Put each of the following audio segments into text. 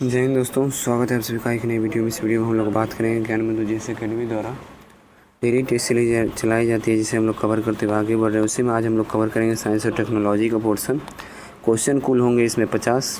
जय हिंद दोस्तों, स्वागत है आप सभी का एक नई वीडियो में। इस वीडियो में हम लोग बात करेंगे ज्ञान बिंदु जैसे अकेडमी द्वारा डेली टेस्ट चलाई जाती है, जिसे हम लोग कवर करते हुए आगे बढ़ रहे हैं। उसी में आज हम लोग कवर करेंगे साइंस और टेक्नोलॉजी का पोर्सन। क्वेश्चन कुल होंगे इसमें 50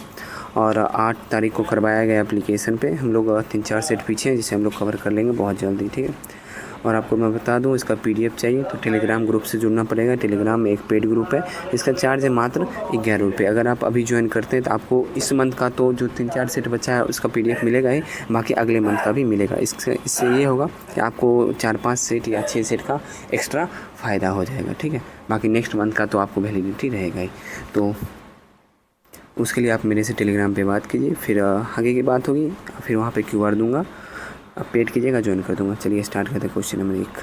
और 8 तारीख को करवाया गया एप्लीकेशन पे। हम लोग 3-4 सेट पीछे हैं, जिसे हम लोग कवर कर लेंगे बहुत जल्दी, ठीक है। और आपको मैं बता दूं, इसका PDF चाहिए तो टेलीग्राम ग्रुप से जुड़ना पड़ेगा। टेलीग्राम में एक पेड ग्रुप है, इसका चार्ज है मात्र 11 रुपये। अगर आप अभी ज्वाइन करते हैं तो आपको इस मंथ का तो जो 3-4 सेट बचा है उसका PDF मिलेगा ही, बाकी अगले मंथ का भी मिलेगा। इससे ये होगा कि आपको 4-5 सेट या 6 सेट का एक्स्ट्रा फ़ायदा हो जाएगा, ठीक है। बाकी नेक्स्ट मंथ का तो आपको वैलिडिटी रहेगा ही। तो उसके लिए आप मेरे से टेलीग्राम पे बात कीजिए, फिर आगे की बात होगी। फिर वहाँ पे QR दूंगा, आप पेड कीजिएगा, ज्वाइन कर दूंगा। चलिए स्टार्ट करते हैं। क्वेश्चन नंबर 1,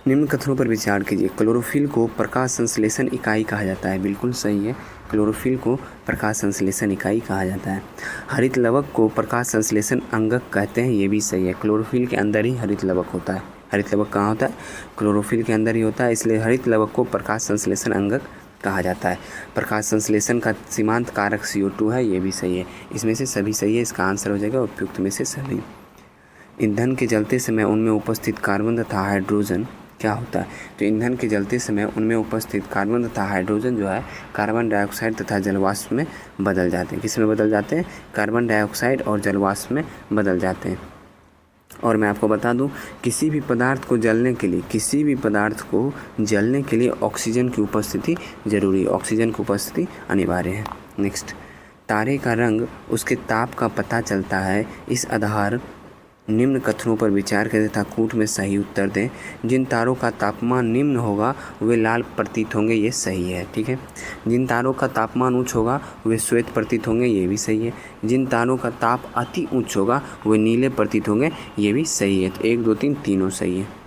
निम्न कथनों पर विचार कीजिए। क्लोरोफिल को प्रकाश संश्लेषण इकाई कहा जाता है। बिल्कुल सही है, क्लोरोफिल को प्रकाश संश्लेषण इकाई कहा जाता है। हरित लवक को प्रकाश संश्लेषण अंगक कहते हैं। ये भी सही है, क्लोरोफिल के अंदर ही हरित लवक होता है। हरित लवक कहाँ होता है? क्लोरोफिल के अंदर ही होता है, इसलिए हरित लवक को प्रकाश संश्लेषण अंगक कहा जाता है। प्रकाश संश्लेषण का सीमांत कारक CO2 है। ये भी सही है, इसमें से सभी सही है, इसका आंसर हो जाएगा उपयुक्त में से सभी। ईंधन के जलते समय उनमें उपस्थित कार्बन तथा हाइड्रोजन क्या होता है? तो ईंधन के जलते समय उनमें उपस्थित कार्बन तथा हाइड्रोजन जो है कार्बन डाइऑक्साइड तथा जलवाष्प में बदल जाते हैं। किस में बदल जाते हैं? कार्बन डाइऑक्साइड और जलवाष्प में बदल जाते हैं। और मैं आपको बता दूं, किसी भी पदार्थ को जलने के लिए ऑक्सीजन की उपस्थिति जरूरी है। ऑक्सीजन की उपस्थिति अनिवार्य है। नेक्स्ट, तारे का रंग उसके ताप का पता चलता है। इस आधार निम्न कथनों पर विचार करें तथा कूट में सही उत्तर दें। जिन तारों का तापमान निम्न होगा वे लाल प्रतीत होंगे। ये सही है, ठीक है। जिन तारों का तापमान उच्च होगा वे श्वेत प्रतीत होंगे। ये भी सही है। जिन तारों का ताप अति उच्च होगा वे नीले प्रतीत होंगे। ये भी सही है। तो 1, 2, 3 तीनों सही है।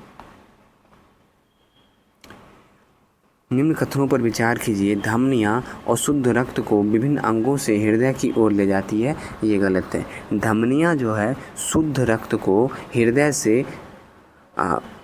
निम्न कथनों पर विचार कीजिए। धमनियाँ अशुद्ध रक्त को विभिन्न अंगों से हृदय की ओर ले जाती है। ये गलत है। धमनियाँ जो है शुद्ध रक्त को हृदय से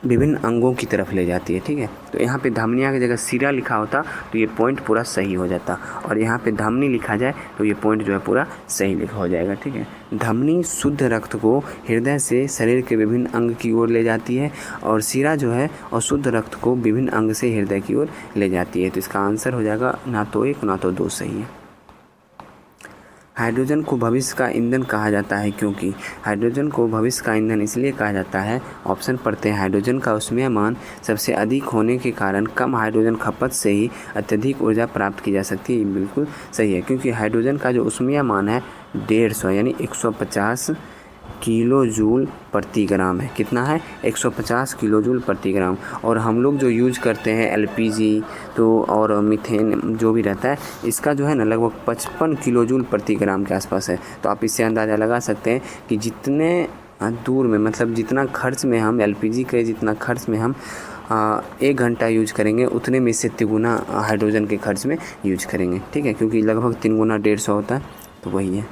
विभिन्न अंगों की तरफ ले जाती है, ठीक है। तो यहाँ पे धमनियाँ की जगह सिरा लिखा होता तो ये पॉइंट पूरा सही हो जाता, और यहाँ पे धमनी लिखा जाए तो ये पॉइंट जो है पूरा सही लिखा हो जाएगा, ठीक है। धमनी शुद्ध रक्त को हृदय से शरीर के विभिन्न अंग की ओर ले जाती है, और सिरा जो है अशुद्ध रक्त को विभिन्न अंग से हृदय की ओर ले जाती है। तो इसका आंसर हो जाएगा ना तो 1 ना तो 2 सही है। हाइड्रोजन को भविष्य का ईंधन कहा जाता है क्योंकि हाइड्रोजन को भविष्य का ईंधन इसलिए कहा जाता है। ऑप्शन पढ़ते हैं। हाइड्रोजन का ऊष्मीयमान सबसे अधिक होने के कारण कम हाइड्रोजन खपत से ही अत्यधिक ऊर्जा प्राप्त की जा सकती है। ये बिल्कुल सही है, क्योंकि हाइड्रोजन का जो ऊष्मीयमान है 150 यानी 150 किलो जूल प्रति ग्राम है। कितना है? 150 किलो जूल प्रति ग्राम। और हम लोग जो यूज करते हैं LPG तो और मीथेन जो भी रहता है, इसका जो है ना लगभग 55 किलो जूल प्रति ग्राम के आसपास है। तो आप इससे अंदाज़ा लगा सकते हैं कि जितने दूर में, मतलब जितना खर्च में हम LPG के जितना खर्च में हम 1 घंटा यूज करेंगे, उतने में से 3 गुना हाइड्रोजन के खर्च में यूज करेंगे, ठीक है, क्योंकि लगभग 3 गुना 150 होता है। तो वही है।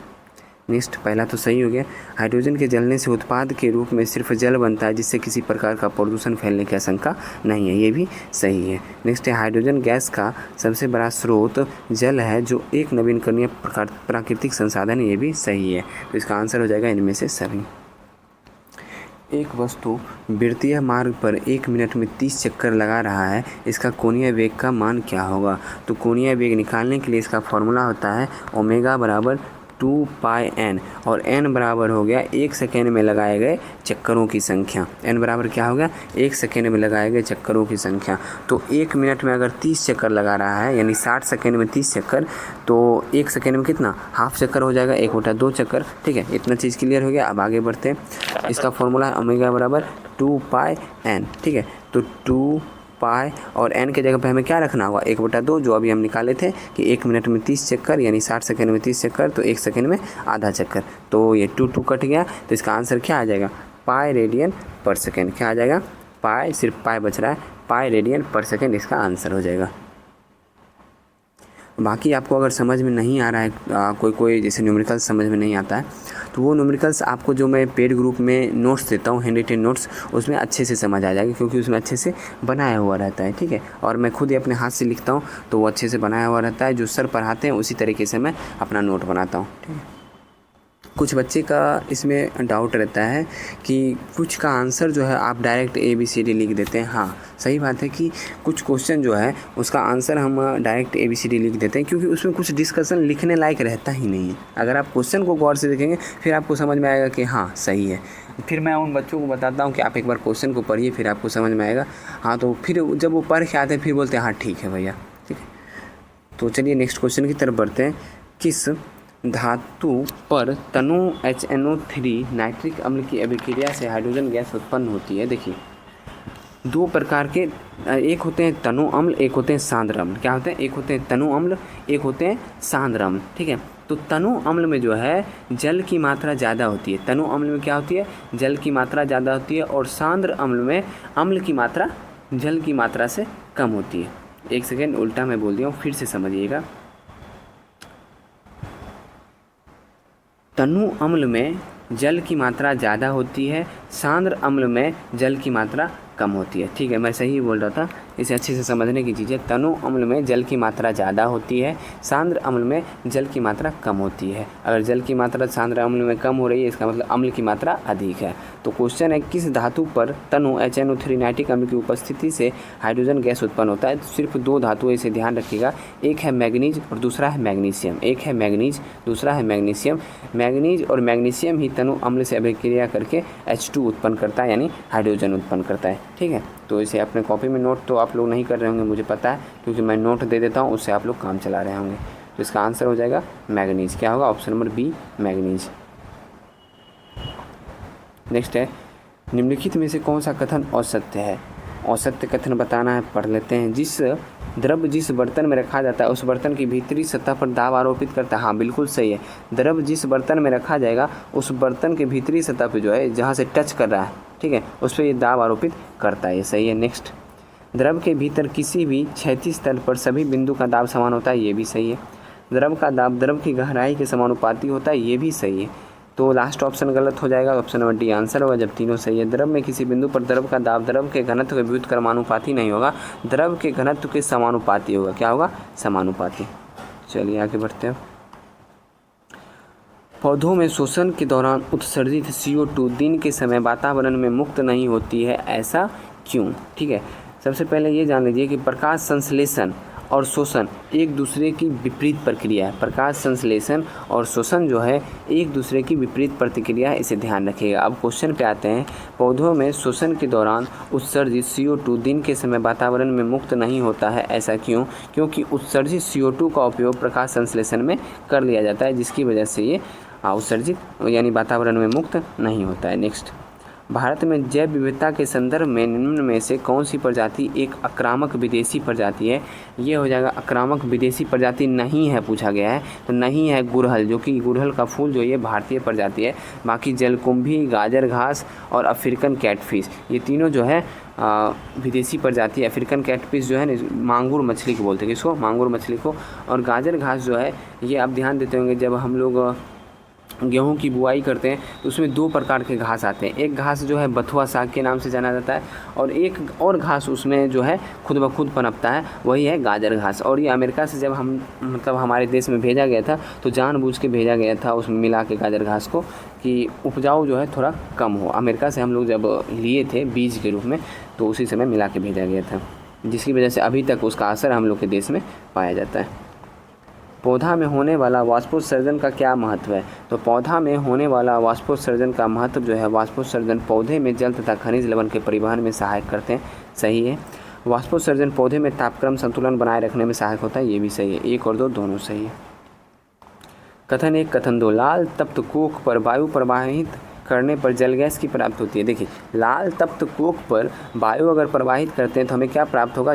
नेक्स्ट, पहला तो सही हो गया। हाइड्रोजन के जलने से उत्पाद के रूप में सिर्फ जल बनता है, जिससे किसी प्रकार का प्रदूषण फैलने की आशंका नहीं है। ये भी सही है। नेक्स्ट है, हाइड्रोजन गैस का सबसे बड़ा स्रोत जल है, जो एक नवीनकरणीय प्राकृतिक संसाधन है। ये भी सही है। तो इसका आंसर हो जाएगा इनमें से सभी। एक वस्तु वृत्तीय मार्ग पर 1 मिनट में 30 चक्कर लगा रहा है, इसका कोणीय वेग का मान क्या होगा? तो कोणीय वेग निकालने के लिए इसका फॉर्मूला होता है ओमेगा बराबर 2πn, और n बराबर हो गया 1 सेकेंड में लगाए गए चक्करों की संख्या। n बराबर क्या हो गया? 1 सेकेंड में लगाए गए चक्करों की संख्या। तो 1 मिनट में अगर 30 चक्कर लगा रहा है, यानी 60 सेकेंड में 30 चक्कर, तो 1 सेकेंड में कितना? हाफ चक्कर हो जाएगा, 1/2 चक्कर, ठीक है। इतना चीज़ क्लियर हो गया। अब आगे बढ़ते हैं। इसका फॉर्मूला है ओमेगा बराबर 2πn, ठीक है। तो 2 पाई और n के जगह पे हमें क्या रखना होगा? 1/2, जो अभी हम निकाले थे कि 1 मिनट में 30 चक्कर यानी 60 सेकेंड में 30 चक्कर, तो 1 सेकेंड में आधा चक्कर। तो ये 2 कट गया, तो इसका आंसर क्या आ जाएगा? पाई रेडियन पर सेकेंड। क्या आ जाएगा? पाई, सिर्फ पाई बच रहा है, पाई रेडियन पर सेकेंड इसका आंसर हो जाएगा। बाकी आपको अगर समझ में नहीं आ रहा है कोई जैसे न्यूमेरिकल्स समझ में नहीं आता है तो वो न्यूमेरिकल्स आपको जो मैं पेड ग्रुप में नोट्स देता हूँ, हैंड रिटेन नोट्स, उसमें अच्छे से समझ आ जाएगा क्योंकि उसमें अच्छे से बनाया हुआ रहता है। ठीक है, और मैं खुद ही अपने हाथ से लिखता हूँ तो वो अच्छे से बनाया हुआ रहता है। जो सर पढ़ाते हैं उसी तरीके से मैं अपना नोट बनाता हूँ। ठीक है, कुछ बच्चे का इसमें डाउट रहता है कि कुछ का आंसर जो है आप डायरेक्ट ABCD लिख देते हैं। हाँ, सही बात है कि कुछ क्वेश्चन जो है उसका आंसर हम डायरेक्ट ABCD लिख देते हैं क्योंकि उसमें कुछ डिस्कशन लिखने लायक रहता ही नहीं है। अगर आप क्वेश्चन को गौर से देखेंगे फिर आपको समझ में आएगा कि हाँ सही है। फिर मैं उन बच्चों को बताता हूँ कि आप एक बार क्वेश्चन को पढ़िए फिर आपको समझ में आएगा। हाँ, तो फिर जब वो पढ़ के आते हैं फिर बोलते हैं हाँ ठीक है भैया। ठीक है, तो चलिए नेक्स्ट क्वेश्चन की तरफ बढ़ते हैं। किस धातु पर तनु HNO3 नाइट्रिक अम्ल की अभिक्रिया से हाइड्रोजन गैस उत्पन्न होती है? देखिए, दो प्रकार के एक होते हैं तनु अम्ल, एक होते हैं सांद्र अम्ल। क्या होते हैं? एक होते हैं तनु अम्ल, एक होते हैं सांद्र अम्ल। ठीक है, तो तनु अम्ल में जो है जल की मात्रा ज़्यादा होती है। तनु अम्ल में क्या होती है? जल की मात्रा ज़्यादा होती है, और सांद्र अम्ल में अम्ल की मात्रा जल की मात्रा से कम होती है। एक सेकेंड, उल्टा मैं बोल दिया हूँ, फिर से समझिएगा। तनु अम्ल में जल की मात्रा ज़्यादा होती है, सांद्र अम्ल में जल की मात्रा कम होती है। ठीक है, मैं सही बोल रहा था, इसे अच्छे से समझने की चीज़ है। तनु अम्ल में जल की मात्रा ज़्यादा होती है, सांद्र अम्ल में जल की मात्रा कम होती है। अगर जल की मात्रा सांद्र अम्ल में कम हो रही है इसका मतलब अम्ल की मात्रा अधिक है। तो क्वेश्चन है किस धातु पर तनु HNO3 नाइट्रिक अम्ल की उपस्थिति से हाइड्रोजन गैस उत्पन्न होता है? तो सिर्फ दो धातु, इसे ध्यान रखिएगा, एक है मैग्नीज और दूसरा है मैग्नीशियम। एक है मैग्नीज, दूसरा है मैग्नीशियम। मैग्नीज और मैग्नीशियम ही तनु अम्ल से अभिक्रिया करके H2 उत्पन्न करता है, यानी हाइड्रोजन उत्पन्न करता है। ठीक है, तो इसे अपने कॉपी में नोट तो आप लोग नहीं कर रहे होंगे, मुझे पता है, क्योंकि मैं नोट दे देता हूँ, उससे आप लोग काम चला रहे होंगे। तो इसका आंसर हो जाएगा मैग्नीज। क्या होगा? Option number B, manganese. Next है, निम्नलिखित में से कौन सा कथन असत्य है? असत्य कथन बताना है, पढ़ लेते हैं। जिस द्रव जिस बर्तन में रखा जाता है उस बर्तन की भीतरी सतह पर दाब आरोपित करता है। हाँ, बिल्कुल सही है। द्रव जिस बर्तन में रखा जाएगा उस बर्तन के भीतरी सतह पे जो है जहाँ से टच कर रहा है, ठीक है, उस पर ये दाब आरोपित करता है, ये सही है। नेक्स्ट, द्रव के भीतर किसी भी क्षैतिज तल पर सभी बिंदु का दाब समान होता है, ये भी सही है। द्रव का दाब द्रव की गहराई के समानुपाती होता है, ये भी सही है। तो लास्ट ऑप्शन गलत हो जाएगा, ऑप्शन नंबर डी आंसर होगा जब तीनों सही है। द्रव में किसी बिंदु पर द्रव का दाब द्रव के घनत्व के व्युत्क्रमानुपाती नहीं होगा, द्रव के घनत्व के समानुपाती होगा। क्या होगा? समानुपाती। चलिए आगे बढ़ते हैं। पौधों में श्वसन के दौरान उत्सर्जित CO2 दिन के समय वातावरण में मुक्त नहीं होती है, ऐसा क्यों? ठीक है, सबसे पहले ये जान लीजिए कि प्रकाश संश्लेषण और शोषण एक दूसरे की विपरीत प्रक्रिया है। प्रकाश संश्लेषण और शोषण जो है एक दूसरे की विपरीत प्रतिक्रिया है, इसे ध्यान रखिएगा। अब क्वेश्चन पे आते हैं। पौधों में शोषण के दौरान उत्सर्जित CO2 दिन के समय वातावरण में मुक्त नहीं होता है, ऐसा क्यों? क्योंकि उत्सर्जित CO2 का उपयोग प्रकाश संश्लेषण में कर लिया जाता है, जिसकी वजह से ये उत्सर्जित यानी वातावरण में मुक्त नहीं होता है। नेक्स्ट, भारत में जैव विविधता के संदर्भ में निम्न में से कौन सी प्रजाति एक आक्रामक विदेशी प्रजाति है? ये हो जाएगा आक्रामक विदेशी प्रजाति नहीं है, पूछा गया है तो नहीं है गुड़हल, जो कि गुड़हल का फूल जो ये भारतीय प्रजाति है। बाकी जलकुंभी, गाजर घास और अफ्रीकन कैटफिश, ये तीनों जो है विदेशी प्रजाति। अफ्रीकन कैटफिश जो है ना मांगुर मछली को बोलते हैं, किसको? मांगुर मछली को। और गाजर घास जो है ये आप ध्यान देते होंगे जब हम लोग गेहूं की बुआई करते हैं तो उसमें दो प्रकार के घास आते हैं। एक घास जो है बथुआ साग के नाम से जाना जाता है और एक और घास उसमें जो है खुद ब खुद पनपता है, वही है गाजर घास। और ये अमेरिका से जब हम हमारे देश में भेजा गया था तो जानबूझ के भेजा गया था उसमें मिला के गाजर घास को कि उपजाऊ जो है थोड़ा कम हो। अमेरिका से हम लोग जब लिए थे बीज के रूप में तो उसी समय मिला के भेजा गया था, जिसकी वजह से अभी तक उसका असर हम लोग के देश में पाया जाता है। पौधा में होने वाला वाष्पोत्सर्जन का क्या महत्व है? तो पौधा में होने वाला वाष्पोत्सर्जन का महत्व जो है, वाष्पोत्सर्जन पौधे में जल तथा खनिज लवण के परिवहन में सहायक करते हैं, सही है। वाष्पोत्सर्जन पौधे में तापक्रम संतुलन बनाए रखने में सहायक होता है, ये भी सही है। एक और दो दोनों सही है। कथन एक, कथन दो, लाल तप्त कोक पर वायु प्रवाहित करने पर जल गैस की प्राप्त होती है। देखिए, लाल तप्त कोक पर वायु अगर प्रवाहित करते हैं तो हमें क्या प्राप्त होगा?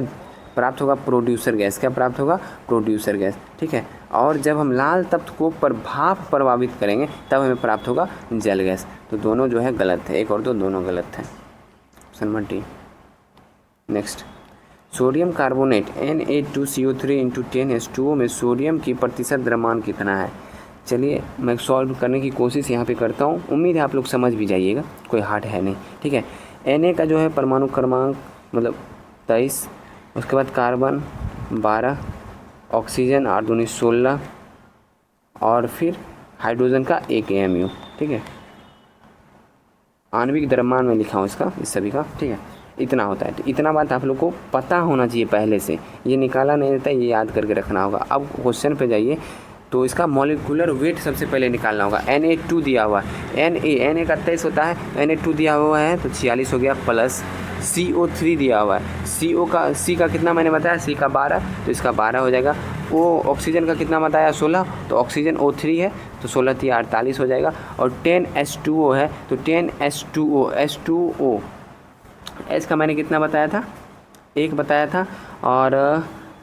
प्राप्त होगा प्रोड्यूसर गैस। क्या प्राप्त होगा? प्रोड्यूसर गैस, ठीक है। और जब हम लाल तप्त कोक पर भाप प्रभावित करेंगे तब हमें प्राप्त होगा जल गैस। तो दोनों जो है गलत है, एक और दो दोनों गलत है, option number D. Next, sodium carbonate Na2CO3 × 10H2O में सोडियम की प्रतिशत द्रव्यमान कितना है। चलिए मैं सॉल्व करने की कोशिश यहाँ पे करता हूँ, उम्मीद है आप लोग समझ भी जाइएगा, कोई हार्ड है नहीं, ठीक है। Na का जो है परमाणु क्रमांक मतलब 23, उसके बाद कार्बन 12, ऑक्सीजन 8 दूनी 16 और फिर हाइड्रोजन का 1 AMU, ठीक है। आणविक द्रव्यमान में लिखा हूँ इसका, इस सभी का, ठीक है। इतना होता है, इतना बात आप लोग को पता होना चाहिए पहले से, ये निकाला नहीं रहता, ये याद करके रखना होगा। अब क्वेश्चन पे जाइए तो इसका मॉलिक्यूलर वेट सबसे पहले निकालना होगा। Na2 दिया हुआ है, Na का 23 होता है, Na2 दिया हुआ है तो 46 हो गया, प्लस CO3 दिया हुआ है, C का कितना मैंने बताया, C का 12, तो इसका 12 हो जाएगा। वो ऑक्सीजन का कितना बताया 16, तो ऑक्सीजन O3 है तो 16 3 48 हो जाएगा। और 10H2O है तो 10H2O H का मैंने कितना बताया था, 1 बताया था, और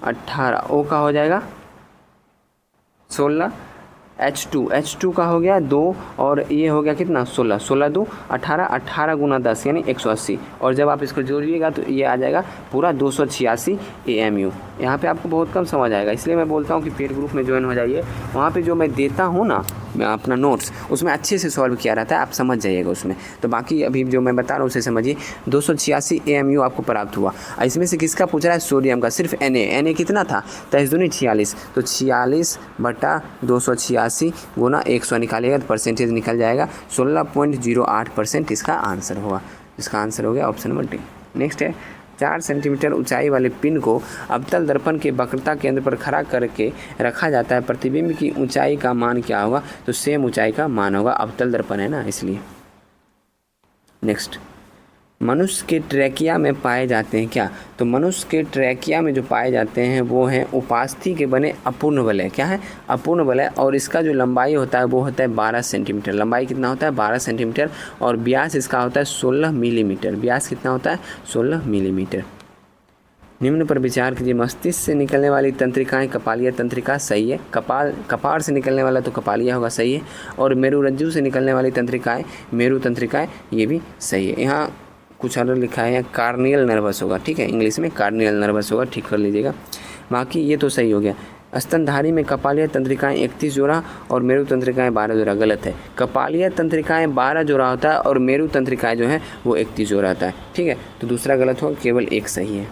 18 O का हो जाएगा 16, H2 का हो गया 2, और ये हो गया कितना 16, 16 2 18, 18 गुना 10 यानी 180, और जब आप इसको जोड़िएगा तो ये आ जाएगा पूरा 286 AMU। यहाँ पे आपको बहुत कम समझ आएगा, इसलिए मैं बोलता हूँ कि पेड ग्रुप में ज्वाइन हो जाइए। वहाँ पे जो मैं देता हूँ ना अपना नोट्स, उसमें अच्छे से सॉल्व किया रहता है, आप समझ जाइएगा उसमें। तो बाकी अभी जो मैं बता रहा हूँ उसे समझिए। 286 AMU आपको प्राप्त हुआ। इसमें से किसका पूछ रहा है, सोडियम का, सिर्फ Na कितना था 23 दूनी 46, तो 46/286 गुना 100 निकालिएगा तो परसेंटेज निकल जाएगा 16.08% इसका आंसर होगा। इसका आंसर हो गया ऑप्शन नंबर डी। नेक्स्ट है 4 सेंटीमीटर ऊंचाई वाले पिन को अवतल दर्पण के वक्रता केंद्र पर खड़ा करके रखा जाता है। प्रतिबिंब की ऊंचाई का मान क्या होगा, तो सेम ऊंचाई का मान होगा, अवतल दर्पण है ना इसलिए। नेक्स्ट, मनुष्य के ट्रैकिया में पाए जाते हैं क्या, तो मनुष्य के ट्रैकिया में जो पाए जाते हैं वो हैं उपास्थि के बने अपूर्ण वलय। क्या है, अपूर्ण वलय, और इसका जो लंबाई होता है वो होता है 12 सेंटीमीटर। लंबाई कितना होता है 12 सेंटीमीटर, और व्यास इसका होता है 16 मिलीमीटर। व्यास कितना होता है 16 मिलीमीटर। निम्न पर विचार कीजिए, मस्तिष्क से निकलने वाली तंत्रिकाएं कपालीय तंत्रिका, सही है। कपाल से निकलने वाला तो कपालीय होगा, सही है। और मेरुरज्जु से निकलने वाली तंत्रिकाएं मेरु तंत्रिकाएं, ये भी सही है। यहाँ कुछ अलग लिखा है, कार्नियल नर्वस होगा, ठीक है, इंग्लिश में कार्नियल नर्वस होगा, ठीक कर लीजिएगा। बाकी ये तो सही हो गया। स्तनधारी में कपालीय तंत्रिकाएं 31 जोड़ा और मेरु तंत्रिकाएं 12 जोड़ा, गलत है। कपालीय तंत्रिकाएं 12 जोड़ा होता है और मेरु तंत्रिकाएं जो है वो 31 जोड़ा होता है, ठीक है, तो दूसरा गलत होगा, केवल एक सही है।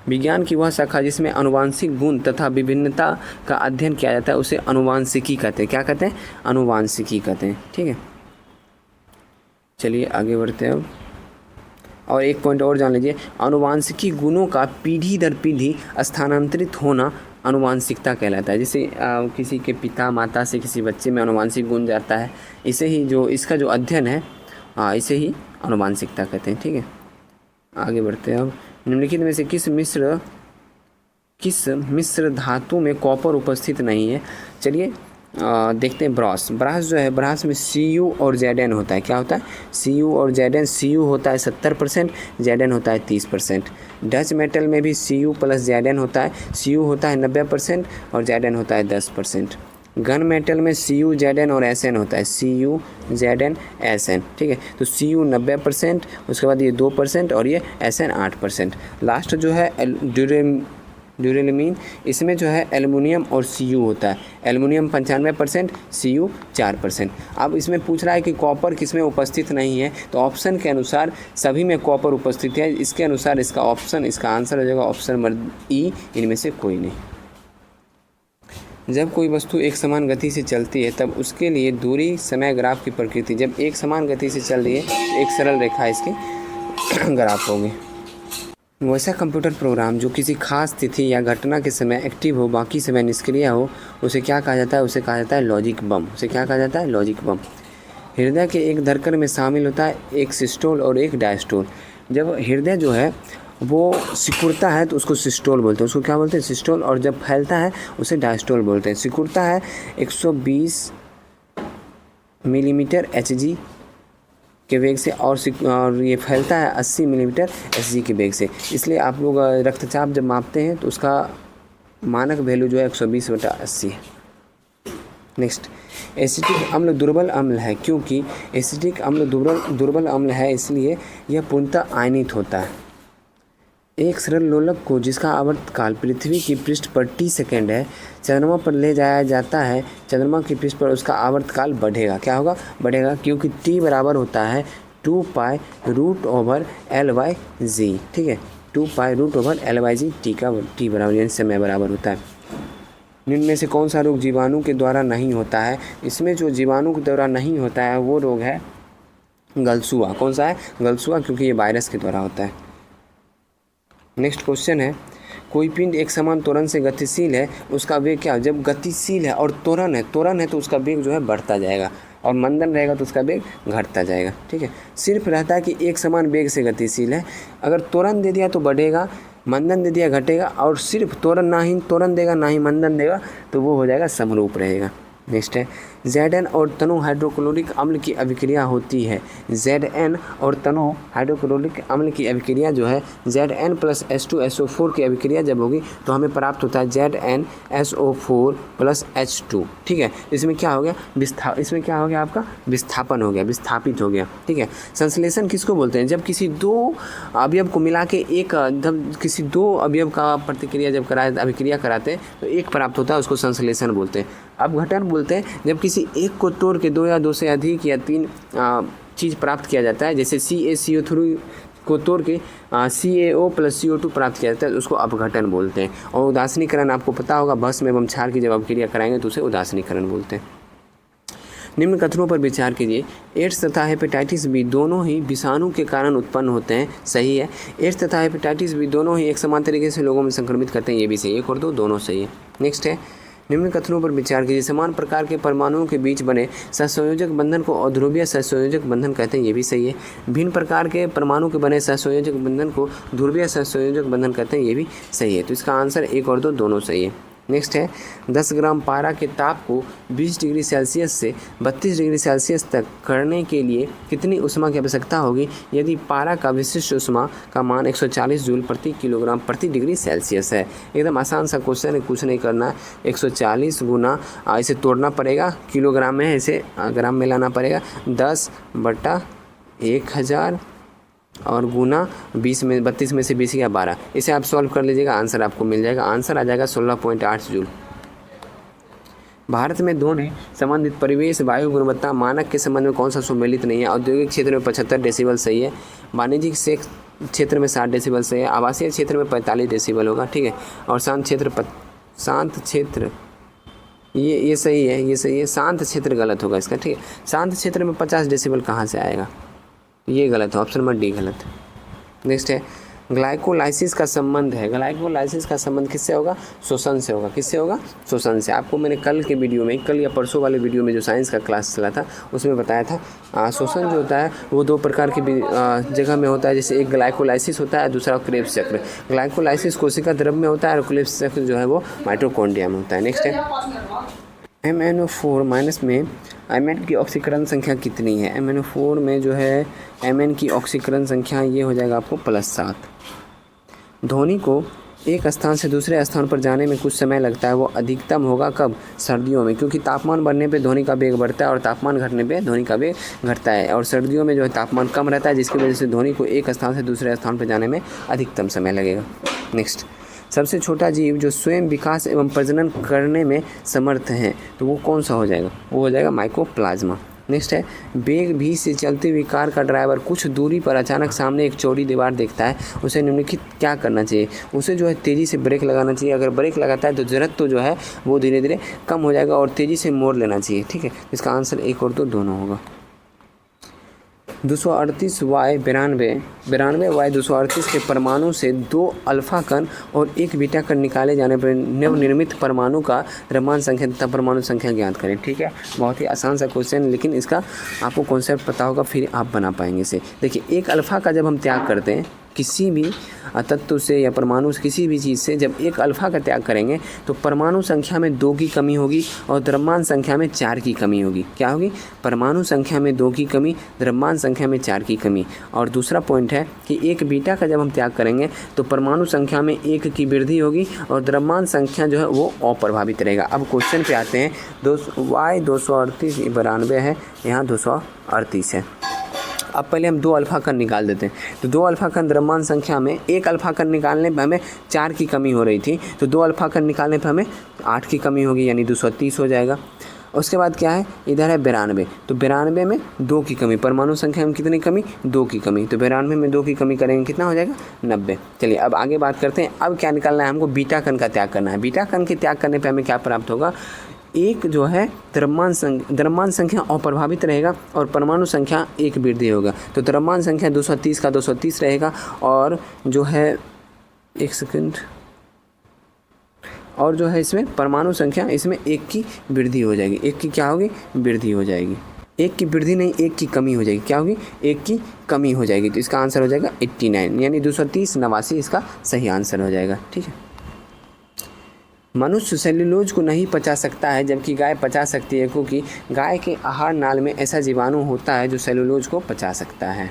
विज्ञान की वह शाखा जिसमें अनुवांशिक गुण तथा विभिन्नता का अध्ययन किया जाता है उसे अनुवांशिकी कहते हैं। क्या कहते हैं, अनुवांशिकी कहते हैं, ठीक है। चलिए आगे बढ़ते हैं। और एक पॉइंट और जान लीजिए, अनुवांशिकी गुणों का पीढ़ी दर पीढ़ी स्थानांतरित होना अनुवांशिकता कहलाता है। जैसे किसी के पिता माता से किसी बच्चे में अनुवांशिक गुण जाता है, इसे ही जो इसका जो अध्ययन है इसे ही अनुवांशिकता कहते हैं, ठीक है। आगे बढ़ते हैं। अब निम्नलिखित में से किस मिश्र धातु में कॉपर उपस्थित नहीं है। चलिए देखते हैं। ब्रास जो है, ब्रास में Cu और Zn होता है। क्या होता है, Cu और Zn। Cu होता है 70%, Zn होता है 30%। डच मेटल में भी Cu + Zn होता है। Cu होता है 90% और Zn होता है 10%। घन मेटल में Cu Zn और Sn होता है, Cu Zn Sn, ठीक है। तो Cu 90%, उसके बाद ये 2% और ये Sn 8%। लास्ट जो है ड्यूरेलिमीन, इसमें जो है एल्युमिनियम और Cu होता है। Aluminium 95%, Cu 4%। अब इसमें पूछ रहा है कि कॉपर किसमें उपस्थित नहीं है, तो ऑप्शन के अनुसार सभी में कॉपर उपस्थित है। इसके अनुसार इसका आंसर हो जाएगा ऑप्शन नंबर ई, इनमें से कोई नहीं। जब कोई वस्तु एक समान गति से चलती है तब उसके लिए दूरी समय ग्राफ की प्रकृति। जब एक समान गति से चल रही है, एक सरल रेखा इसकी ग्राफ होगी। वैसा कंप्यूटर प्रोग्राम जो किसी खास तिथि या घटना के समय एक्टिव हो, बाकी समय निष्क्रिय हो, उसे क्या कहा जाता है, उसे कहा जाता है लॉजिक बम। उसे क्या कहा जाता है, लॉजिक बम। हृदय के एक धड़कन में शामिल होता है एक सिस्टोल और एक डायस्टोल। जब हृदय जो है वो सिकुड़ता है तो उसको सिस्टोल बोलते हैं। उसको क्या बोलते हैं, सिस्टोल। और जब फैलता है उसे डायस्टोल बोलते हैं। सिकुड़ता है 120 मिलीमीटर Hg के वेग से और ये फैलता है 80 मिलीमीटर Sg के वेग से। इसलिए आप लोग रक्तचाप जब मापते हैं तो उसका मानक वैल्यू जो है 120/80 है। नेक्स्ट, एसिटिक अम्ल दुर्बल अम्ल है क्योंकि एसिटिक अम्ल दुर्बल अम्ल है, इसलिए यह पूर्णतः आयनित होता है। एक सरल लोलक को जिसका आवर्तकाल पृथ्वी की पृष्ठ पर t सेकेंड है चंद्रमा पर ले जाया जाता है, चंद्रमा की पृष्ठ पर उसका आवर्तकाल बढ़ेगा। क्या होगा? बढ़ेगा, क्योंकि t बराबर होता है 2π√L/g। ठीक है, 2π√L/g t बराबर यानी समय बराबर होता है। निम्न में से कौन सा रोग जीवाणु के द्वारा नहीं होता है? इसमें जो जीवाणु के द्वारा नहीं होता है वो रोग है गलसुआ। कौन सा है? गलसुआ, क्योंकि ये वायरस के द्वारा होता है। नेक्स्ट क्वेश्चन है, कोई पिंड एक समान त्वरण से गतिशील है, उसका वेग क्या? जब गतिशील है और त्वरण है तो उसका वेग जो है बढ़ता जाएगा, और मंदन रहेगा तो उसका वेग घटता जाएगा। ठीक है, सिर्फ रहता है कि एक समान वेग से गतिशील है। अगर त्वरण दे दिया तो बढ़ेगा, मंदन दे दिया घटेगा, और सिर्फ त्वरण ना ही त्वरण देगा ना ही मंदन देगा तो वो हो जाएगा समरूप रहेगा। नेक्स्ट है, Zn और तनु हाइड्रोक्लोरिक अम्ल की अभिक्रिया होती है। Zn और तनु हाइड्रोक्लोरिक अम्ल की अभिक्रिया जो है Zn + H2SO4 की अभिक्रिया जब होगी तो हमें प्राप्त होता है ZnSO4 + H2। ठीक है, इसमें क्या हो गया? इसमें क्या हो गया? आपका विस्थापन हो गया, विस्थापित हो गया। ठीक है, संश्लेषण किसको बोलते हैं? जब किसी दो अवयव को मिला के किसी दो अवयव का अभिक्रिया कराते हैं तो एक प्राप्त होता है, उसको संश्लेषण बोलते हैं। अपघटन बोलते हैं जब किसी एक को तोड़ के दो या दो से अधिक या तीन चीज़ प्राप्त किया जाता है, जैसे CaCO3 को तोड़ के CaO + CO2 प्राप्त किया जाता है, उसको अपघटन बोलते हैं। और उदासीनीकरण आपको पता होगा, भस्म एवं क्षार की जब अपक्रिया कराएंगे तो उसे उदासीनीकरण बोलते हैं। निम्न कथनों पर विचार कीजिए। एड्स तथा हेपेटाइटिस बी दोनों ही विषाणु के कारण उत्पन्न होते हैं। सही है, एड्स तथा हेपेटाइटिस बी दोनों ही एक समान तरीके से लोगों में संक्रमित करते हैं, ये भी सही है। 1 और 2 दोनों सही है। नेक्स्ट है, निम्न कथनों पर विचार कीजिए। समान प्रकार के परमाणुओं के बीच बने सहसंयोजक बंधन को अध्रुवीय सहसंयोजक बंधन कहते हैं, ये भी सही है। भिन्न प्रकार के परमाणु के बने सहसंयोजक बंधन को ध्रुवीय सहसंयोजक बंधन कहते हैं, ये भी सही है। तो इसका आंसर 1 और 2 दोनों सही है। नेक्स्ट है, 10 ग्राम पारा के ताप को 20 डिग्री सेल्सियस से 32 डिग्री सेल्सियस तक करने के लिए कितनी ऊष्मा की आवश्यकता होगी यदि पारा का विशिष्ट ऊष्मा का मान 140 जूल प्रति किलोग्राम प्रति डिग्री सेल्सियस है? एकदम आसान सा क्वेश्चन है, कुछ नहीं करना है। 140 गुना इसे तोड़ना पड़ेगा, किलोग्राम में इसे ग्राम में लाना पड़ेगा, 10/1000 और गुना 20 में 32 में से 20 या 12, इसे आप सॉल्व कर लीजिएगा, आंसर आपको मिल जाएगा। आंसर आ जाएगा 16.8 जूल। भारत में दोनों संबंधित परिवेश वायु गुणवत्ता मानक के संबंध में कौन सा सम्मिलित नहीं है? औद्योगिक क्षेत्र में 75 डेसिबल सही है, वाणिज्यिक क्षेत्र में 60 डेसिबल सही है, आवासीय क्षेत्र में 45 डेसिबल होगा। ठीक है, और शांत क्षेत्र ये सही है, ये सही है। शांत क्षेत्र गलत होगा इसका। ठीक है, शांत क्षेत्र में 50 डेसिबल कहाँ से आएगा? ये गलत है, ऑप्शन नंबर डी गलत है। नेक्स्ट है, ग्लाइकोलाइसिस का संबंध है। ग्लाइकोलाइसिस का संबंध किससे होगा? शोषण से होगा। किससे होगा? शोषण से। आपको मैंने कल के वीडियो में, कल या परसों वाले वीडियो में जो साइंस का क्लास चला था उसमें बताया था। शोषण जो होता है वो 2 प्रकार की जगह में होता है, जैसे एक ग्लाइकोलाइसिस होता है, दूसरा क्रेब्स चक्र। ग्लाइकोलाइसिस कोशिका द्रव में होता है और क्रेब्स चक्र जो है वो माइटोकॉन्ड्रिया में होता है। नेक्स्ट है, MnO4- में Mn की ऑक्सीकरण संख्या कितनी है? MnO4 में जो है Mn की ऑक्सीकरण संख्या ये हो जाएगा आपको +7। ध्वनि को एक स्थान से दूसरे स्थान पर जाने में कुछ समय लगता है, वो अधिकतम होगा कब? सर्दियों में, क्योंकि तापमान बढ़ने पे ध्वनि का वेग बढ़ता है और तापमान घटने पे ध्वनि का वेग घटता है। और सर्दियों में जो है तापमान कम रहता है, जिसकी वजह से ध्वनि को एक स्थान से दूसरे स्थान पर जाने में अधिकतम समय लगेगा। नेक्स्ट, सबसे छोटा जीव जो स्वयं विकास एवं प्रजनन करने में समर्थ है तो वो कौन सा हो जाएगा? वो हो जाएगा माइकोप्लाज्मा। नेक्स्ट है, वेग भी से चलती हुई कार का ड्राइवर कुछ दूरी पर अचानक सामने एक चौड़ी दीवार देखता है, उसे निम्नलिखित क्या करना चाहिए? उसे जो है तेज़ी से ब्रेक लगाना चाहिए। अगर ब्रेक लगाता है तो जरूरत तो जो है वो धीरे धीरे कम हो जाएगा और तेज़ी से मोड़ लेना चाहिए। ठीक है, इसका आंसर 1 और 2 दोनों होगा। 238Y92 के परमाणु से 2 अल्फा कण और 1 बीटा कण निकाले जाने पर नवनिर्मित परमाणु का द्रव्यमान संख्या तथा परमाणु संख्या ज्ञात करें। ठीक है, बहुत ही आसान सा क्वेश्चन, लेकिन इसका आपको कॉन्सेप्ट पता होगा फिर आप बना पाएंगे इसे। देखिए, 1 अल्फा का जब हम त्याग करते हैं किसी भी तत्व से या परमाणु से, किसी भी चीज़ से जब 1 अल्फा का त्याग करेंगे तो परमाणु संख्या में 2 की कमी होगी और द्रव्यमान संख्या में 4 की कमी होगी। क्या होगी? परमाणु संख्या में 2 की कमी, द्रव्यमान संख्या में 4 की कमी। और दूसरा पॉइंट है कि 1 बीटा का जब हम त्याग करेंगे तो परमाणु संख्या में 1 की वृद्धि होगी और द्रव्यमान संख्या जो है वो अप्रभावित रहेगा। अब क्वेश्चन पे आते हैं। Y 238 92 है, यहाँ 238 है। अब पहले हम 2 अल्फ़ा कण निकाल देते हैं। तो 2 अल्फ़ा कण द्रव्यमान संख्या में 1 अल्फ़ा कण निकालने पर हमें 4 की कमी हो रही थी, तो 2 अल्फ़ा कण निकालने पर हमें 8 की कमी होगी, यानी 230 हो जाएगा। उसके बाद क्या है, इधर है 92, तो 92 में 2 की कमी, परमाणु संख्या में कितनी कमी, 2 की कमी, तो 92 में 2 की कमी करेंगे कितना हो जाएगा, 90। चलिए अब आगे बात करते हैं। अब क्या निकालना है हमको, बीटा कण का त्याग करना है। बीटा कण के त्याग करने पर हमें क्या प्राप्त होगा, एक जो है द्रव्यमान संख्या अप्रभावित रहेगा और परमाणु संख्या 1 वृद्धि होगा। तो द्रव्यमान संख्या 230 का 230 रहेगा और जो है 1 सेकंड, और जो है इसमें परमाणु संख्या इसमें 1 की वृद्धि हो जाएगी। 1 की क्या होगी, वृद्धि हो जाएगी। 1 की वृद्धि नहीं, 1 की कमी हो जाएगी। क्या होगी, 1 की कमी हो जाएगी। तो इसका आंसर हो जाएगा 89, यानी 230 89 इसका सही आंसर हो जाएगा। ठीक है। मनुष्य सेल्यूलोज को नहीं पचा सकता है जबकि गाय पचा सकती है, क्योंकि गाय के आहार नाल में ऐसा जीवाणु होता है जो सेल्यूलोज को पचा सकता है।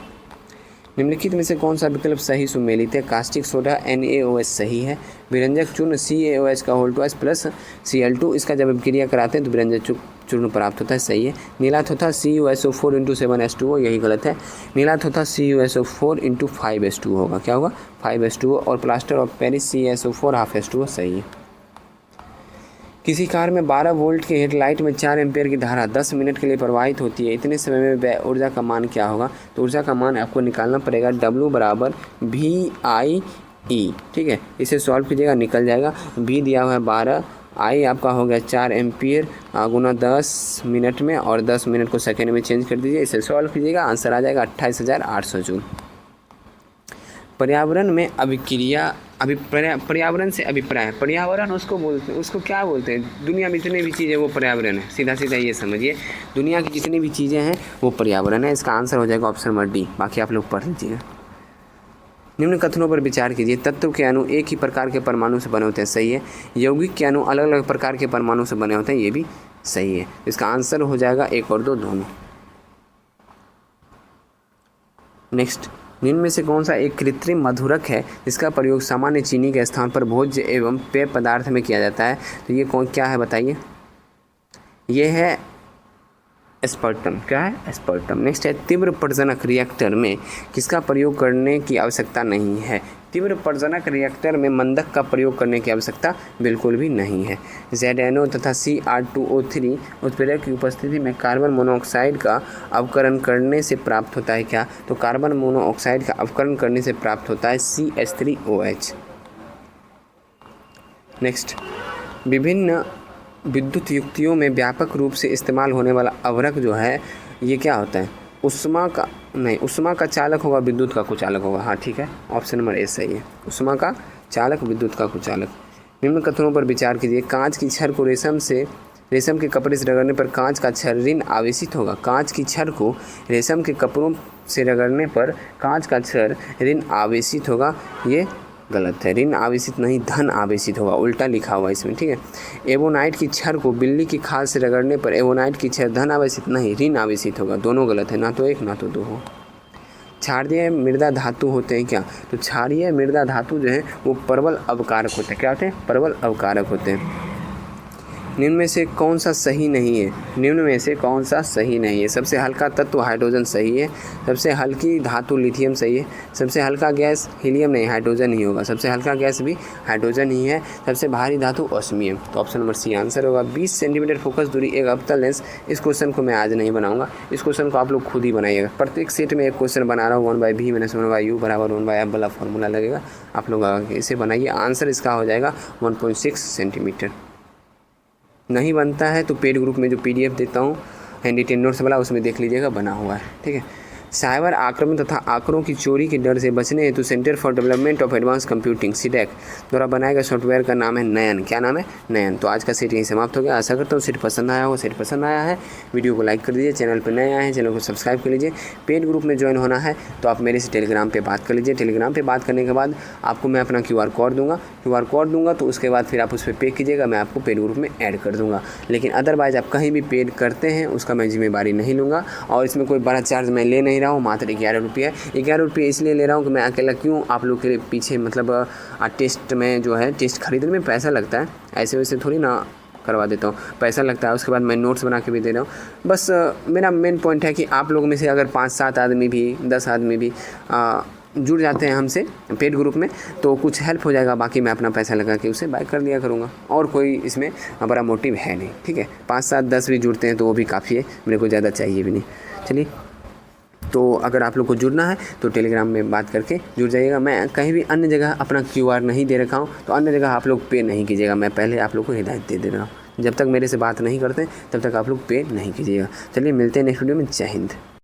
निम्नलिखित में से कौन सा विकल्प सही सुमेलित है। कास्टिक सोडा NaOH सही है। विरंजक चूर्ण CaOH का होल टू प्लस Cl2, इसका जब हम क्रिया कराते हैं तो विरंजक चूर्ण प्राप्त होता है, सही है। नीलाथ होता CuSO4 × 7H2O, यही गलत है। नीलाथ होता CuSO4 × 5H2O होगा, क्या होगा 5H2O, और plaster of Paris CaSO4 ½ H2O सही है। किसी कार में 12 वोल्ट के हेडलाइट में 4 एम्पियर की धारा 10 मिनट के लिए प्रवाहित होती है, इतने समय में व्यय ऊर्जा का मान क्या होगा। तो ऊर्जा का मान आपको निकालना पड़ेगा, W = VIE। ठीक है, इसे सॉल्व कीजिएगा, निकल जाएगा। V दिया हुआ है 12, I आपका हो गया 4 एम्पियर गुना 10 मिनट में, और 10 मिनट को सेकेंड में चेंज कर दीजिए, इसे सॉल्व कीजिएगा, आंसर आ जाएगा 28,800 जूल। पर्यावरण में अभिक्रिया, पर्यावरण से अभिप्राय, पर्यावरण उसको बोलते हैं, उसको क्या बोलते हैं, दुनिया में जितनी भी चीज़ें वो पर्यावरण है। सीधा सीधा ये समझिए, दुनिया की जितनी भी चीज़ें हैं वो पर्यावरण है। इसका आंसर हो जाएगा ऑप्शन नंबर D, बाकी आप लोग पढ़ लीजिएगा। निम्न कथनों पर विचार कीजिए। तत्व के अणु एक ही प्रकार के परमाणु से बने होते हैं, सही है। यौगिक के अणु अलग अलग प्रकार के परमाणु से बने होते हैं, ये भी सही है। इसका आंसर हो जाएगा 1 और 2 दोनों। नेक्स्ट, निम्न में से कौन सा एक कृत्रिम मधुरक है जिसका प्रयोग सामान्य चीनी के स्थान पर भोज्य एवं पेय पदार्थ में किया जाता है। तो ये कौन क्या है बताइए, ये है एस्पर्टम। क्या है, एस्पर्टम। नेक्स्ट है, तीव्र प्रजनक रिएक्टर में किसका प्रयोग करने की आवश्यकता नहीं है। तीव्र प्रजनक रिएक्टर में मंदक का प्रयोग करने की आवश्यकता बिल्कुल भी नहीं है। ZNO तथा Cr2O3 उत्प्रेरक की उपस्थिति में कार्बन मोनोऑक्साइड का अवकरण करने से प्राप्त होता है क्या। तो कार्बन मोनोऑक्साइड का अवकरण करने से प्राप्त होता है CH3OH। नेक्स्ट, विभिन्न विद्युत युक्तियों में व्यापक रूप से इस्तेमाल होने वाला अवरक जो है ये क्या होता है, उष्मा का चालक होगा, विद्युत का कुचालक होगा। हाँ ठीक है, ऑप्शन नंबर A सही है, उष्मा का चालक, विद्युत का कुचालक। निम्न कथनों पर विचार कीजिए। कांच की छड़ को रेशम के कपड़े से रगड़ने पर कांच का छड़ ऋण आवेशित होगा। कांच की छड़ को रेशम के कपड़ों से रगड़ने पर कांच का छड़ ऋण आवेशित होगा, ये गलत है। ऋण आवेशित नहीं, धन आवेशित होगा, उल्टा लिखा हुआ इसमें। ठीक है। एवोनाइट की छड़ को बिल्ली की खाल से रगड़ने पर एवोनाइट की छड़ धन आवेशित नहीं, ऋण आवेशित होगा, दोनों गलत है, ना तो 1 ना तो 2 हो। क्षारीय मृदा धातु होते हैं क्या। तो क्षारीय मृदा धातु जो है वो प्रबल अवकारक होते हैं। क्या होते हैं, प्रबल अवकारक होते हैं। निम्न में से कौन सा सही नहीं है, निम्न में से कौन सा सही नहीं है। सबसे हल्का तत्व हाइड्रोजन सही है, सबसे हल्की धातु लिथियम सही है, सबसे हल्का गैस हीलियम नहीं, हाइड्रोजन ही होगा, सबसे हल्का गैस भी हाइड्रोजन ही है, सबसे भारी धातु ऑस्मियम। तो ऑप्शन नंबर C आंसर होगा। 20 सेंटीमीटर फोकस दूरी एक अवतल लेंस। इस क्वेश्चन को मैं आज नहीं बनाऊंगा, इस क्वेश्चन को आप लोग खुद ही बनाइएगा। प्रत्येक सेट में एक क्वेश्चन बना रहा हूँ, 1/v - 1/u = 1/f वाला फॉर्मूला लगेगा, आप लोग इसे बनाइए। आंसर इसका हो जाएगा 1.6 सेंटीमीटर। नहीं बनता है तो पेड ग्रुप में जो PDF देता हूँ हैंडी 10 नोट्स वाला, उसमें देख लीजिएगा, बना हुआ है। ठीक है। साइबर आक्रमण तथा आंकड़ों की चोरी के डर से बचने हेतु centre for development of advance computing (SIDEC) द्वारा बनाए गए सॉफ्टवेयर का नाम है नयन। क्या नाम है, नयन। तो आज का सेट यहीं समाप्त हो गया। आशा करता हूँ सेट पसंद आया हो। सेट पसंद आया है, वीडियो को लाइक कर दीजिए। चैनल पर नए आए हैं, चैनल को सब्सक्राइब कर लीजिए। पेड ग्रुप में ज्वाइन होना है तो आप मेरे से टेलीग्राम पर बात कर लीजिए। टेलीग्राम पर बात करने के बाद आपको मैं अपना QR कोड दूंगा, तो उसके बाद फिर आप उस पर पे कीजिएगा, मैं आपको पेड ग्रुप में ऐड कर दूँगा। लेकिन अदरवाइज़ आप कहीं भी पेड करते हैं उसका मैं जिम्मेदारी नहीं लूँगा, और इसमें कोई बड़ा चार्ज मैं ले नहीं रहा हूँ। मात्र 11 रुपये। 11 रुपये इसलिए ले रहा हूँ कि मैं अकेला क्यों आप लोग के पीछे, मतलब टेस्ट में जो है टेस्ट खरीदने में पैसा लगता है, ऐसे वैसे थोड़ी ना करवा देता हूँ, पैसा लगता है, उसके बाद मैं नोट्स बना के भी दे रहा हूँ। बस मेरा मेन पॉइंट है कि आप लोगों में से अगर 5-7 आदमी भी 10 आदमी भी जुड़ जाते हैं हमसे पेड ग्रुप में तो कुछ हेल्प हो जाएगा, बाकी मैं अपना पैसा लगा के उसे बाय कर लिया करूँगा, और कोई इसमें बड़ा मोटिव है नहीं। ठीक है, 5-7-10 भी जुड़ते हैं तो वो भी काफ़ी है, मेरे को ज़्यादा चाहिए भी नहीं। चलिए, तो अगर आप लोग को जुड़ना है तो टेलीग्राम में बात करके जुड़ जाइएगा। मैं कहीं भी अन्य जगह अपना QR नहीं दे रखा हूँ, तो अन्य जगह आप लोग पे नहीं कीजिएगा, मैं पहले आप लोग को हिदायत दे रहा हूँ। जब तक मेरे से बात नहीं करते तब तक आप लोग पे नहीं कीजिएगा। चलिए, मिलते हैं नेक्स्ट वीडियो में। जय हिंद।